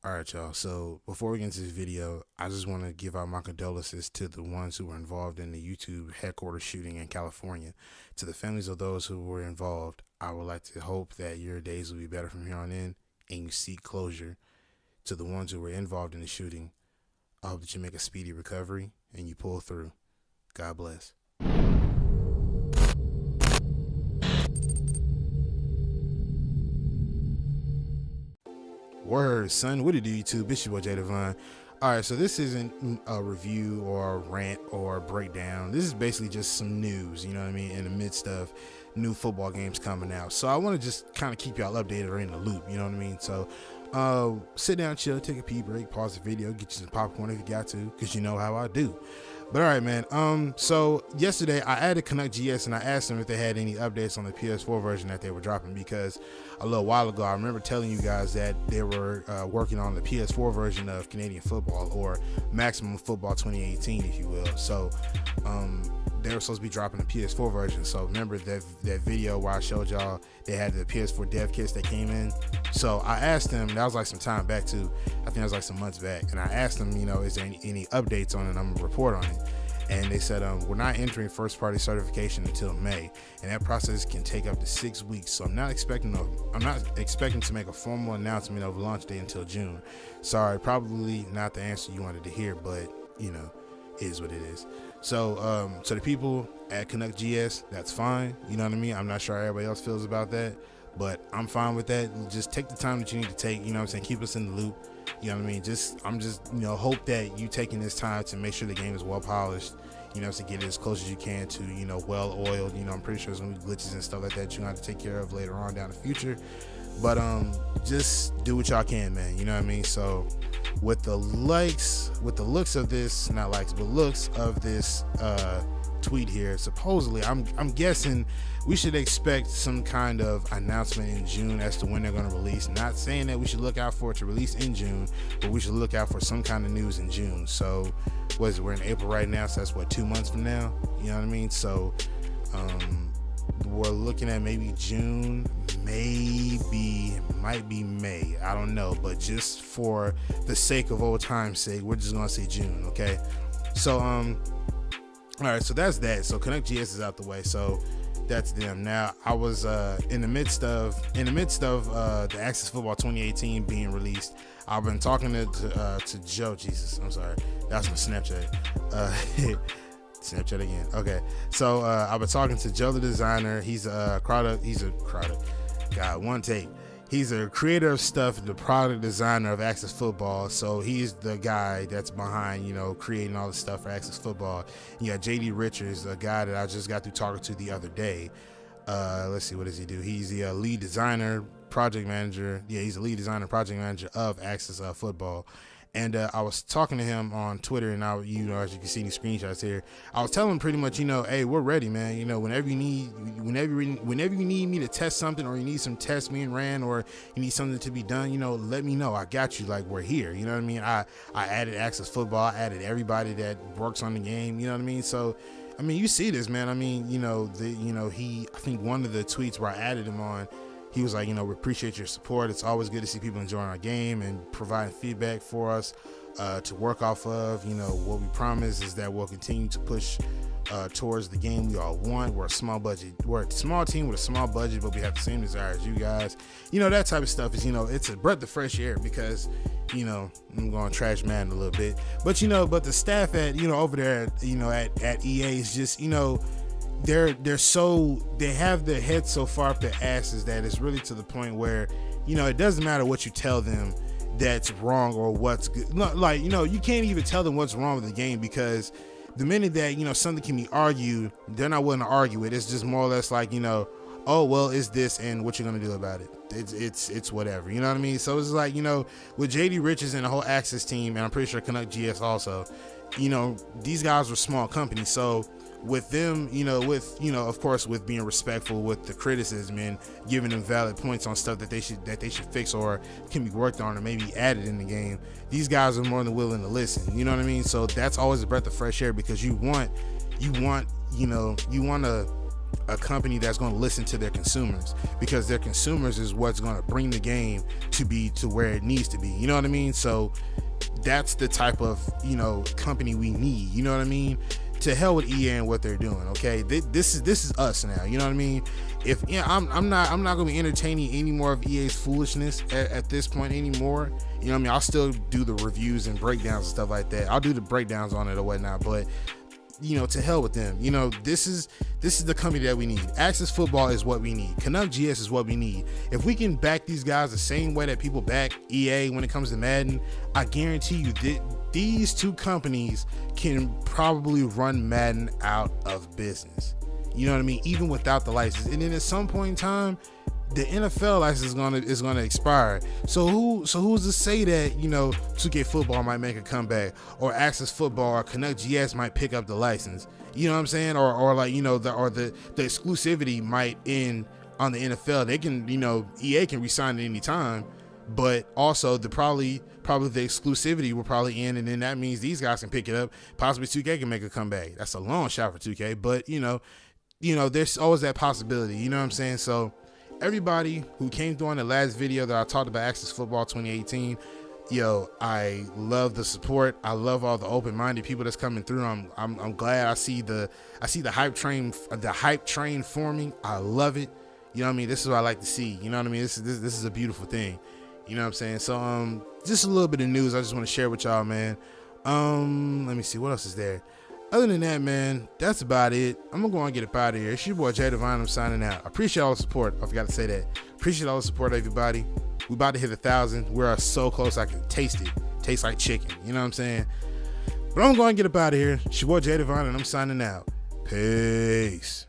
All right, y'all. So before we get into this video, I just want to give out my condolences to the ones who were involved in the YouTube headquarters shooting in California. To the families of those who were involved, I would like to hope that your days will be better from here on in and you seek closure. To the ones who were involved in the shooting, I hope that you make a speedy recovery and you pull through. God bless. Word, son. What it do, YouTube? It's your boy Jay Devon. All right, so this isn't a review or a rant or a breakdown. This is basically just some news, you know what I mean, in the midst of new football games coming out. So I want to just kind of keep y'all updated or in the loop, you know what I mean? So sit down, chill, take a pee break, pause the video, get you some popcorn if you got to, because you know how I do. But all right, man. So yesterday I added Canuck GS and I asked them if they had any updates on the PS4 version that they were dropping, because a little while ago I remember telling you guys that they were working on the PS4 version of Canadian football, or Maximum Football 2018, if you will. So they were supposed to be dropping the PS4 version. So remember that video where I showed y'all they had the PS4 dev kits that came in. So I asked them, that was like some time back too, I think it was like some months back, and I asked them, you know, is there any updates on it? I'm gonna report on it. And they said, we're not entering first party certification until May, and that process can take up to 6 weeks. So I'm not expecting to make a formal announcement of launch day until June. Sorry, probably not the answer you wanted to hear, but you know, it is what it is. So so the people at Canuck GS, that's fine, you know what I mean? I'm not sure how everybody else feels about that, but I'm fine with that. Just take the time that you need to take, you know what I'm saying? Keep us in the loop. You know what I mean? I'm just, you know, hope that you taking this time to make sure the game is well polished, you know, to get it as close as you can to, you know, well oiled. You know, I'm pretty sure there's gonna be glitches and stuff like that you're gonna have to take care of later on down the future. But just do what y'all can, man. You know what I mean? So with the looks of this, not likes, but looks of this tweet here, supposedly I'm guessing we should expect some kind of announcement in June as to when they're going to release. Not saying that we should look out for it to release in June, but we should look out for some kind of news in June. So what is it, we're in April right now, so that's what, 2 months from now, you know what I mean? So we're looking at maybe June, might be May, I don't know, but just for the sake of old time's sake, we're just gonna say June. Okay, so all right, so that's that. So Canuck GS is out the way, so that's them. Now I was in the midst of the Access Football 2018 being released. I've been talking to Joe. Jesus, I'm sorry, that's my Snapchat. Snapchat again. Okay, so I've been talking to Joe the designer. He's a God, one take. He's a creator of stuff, the product designer of Access Football. So he's the guy that's behind, you know, creating all the stuff for Access Football. You got JD Richards, a guy that I just got through talking to the other day. Let's see, what does he do? He's the lead designer, project manager. Yeah, he's the lead designer, project manager of Access Football. And I was talking to him on Twitter, and you know, as you can see these screenshots here, I was telling him pretty much, you know, hey, we're ready, man. You know, whenever you need me to test something, or you need some tests being ran, or you need something to be done, you know, let me know. I got you. Like, we're here. You know what I mean? I added Access Football. I added everybody that works on the game. You know what I mean? So, I mean, you see this, man. I mean, you know, I think one of the tweets where I added him on, he was like, you know, we appreciate your support. It's always good to see people enjoying our game and providing feedback for us to work off of. You know, what we promise is that we'll continue to push towards the game we all want. We're a small team with a small budget, but we have the same desire as you guys. You know, that type of stuff is, you know, it's a breath of fresh air, because, you know, I'm going to trash man a little bit, but, you know, but the staff at, you know, over there, you know, at EA is just, you know, they have their heads so far up their asses that it's really to the point where, you know, it doesn't matter what you tell them that's wrong or what's good. Like, you know, you can't even tell them what's wrong with the game, because the minute that, you know, something can be argued, they're not willing to argue it. It's just more or less like, you know, oh, well, it's this, and what you're gonna do about it. It's whatever, you know what I mean? So it's like, you know, with JD Richards and the whole Access team, and I'm pretty sure Canuck GS also, you know, these guys were small companies. So with them, you know, of course, with being respectful with the criticism and giving them valid points on stuff that they should fix or can be worked on or maybe added in the game, these guys are more than willing to listen. You know what I mean? So that's always a breath of fresh air, because you want to a company that's going to listen to their consumers, because their consumers is what's going to bring the game to be to where it needs to be. You know what I mean? So that's the type of, company we need. You know what I mean? To hell with EA and what they're doing. Okay, this is us now. You know what I mean? If I'm not gonna be entertaining any more of EA's foolishness at this point anymore. You know what I mean? I'll still do the reviews and breakdowns and stuff like that. I'll do the breakdowns on it or whatnot, but to hell with them. This is the company that we need. Access Football is what we need. Canuck GS is what we need. If we can back these guys the same way that people back EA when it comes to Madden, I guarantee you that these two companies can probably run Madden out of business. You know what I mean? Even without the license. And then at some point in time, the NFL license is gonna expire. So who's to say that 2K Football might make a comeback, or Access Football or Canuck GS might pick up the license? You know what I'm saying? Or the exclusivity might end on the NFL. They can EA can resign at any time, but also probably the exclusivity will probably end, and then that means these guys can pick it up. Possibly 2K can make a comeback. That's a long shot for 2K, but there's always that possibility. You know what I'm saying? So everybody who came through on the last video that I talked about Access Football 2018, I love the support. I love all the open-minded people that's coming through. I'm glad I see the hype train forming. I love it. You know what I mean? This is what I like to see. You know what I mean? This is a beautiful thing. You know what I'm saying? So just a little bit of news I just want to share with y'all, man. Let me see what else is there. Other than that, man, that's about it. I'm gonna go and get up out of here. It's your boy Jay Divine. I'm signing out. I appreciate all the support. I forgot to say that. Appreciate all the support, everybody. We about to hit 1,000. We're so close I can taste it. Tastes like chicken. You know what I'm saying? But I'm going to get up out of here. It's your boy Jay Divine, and I'm signing out. Peace.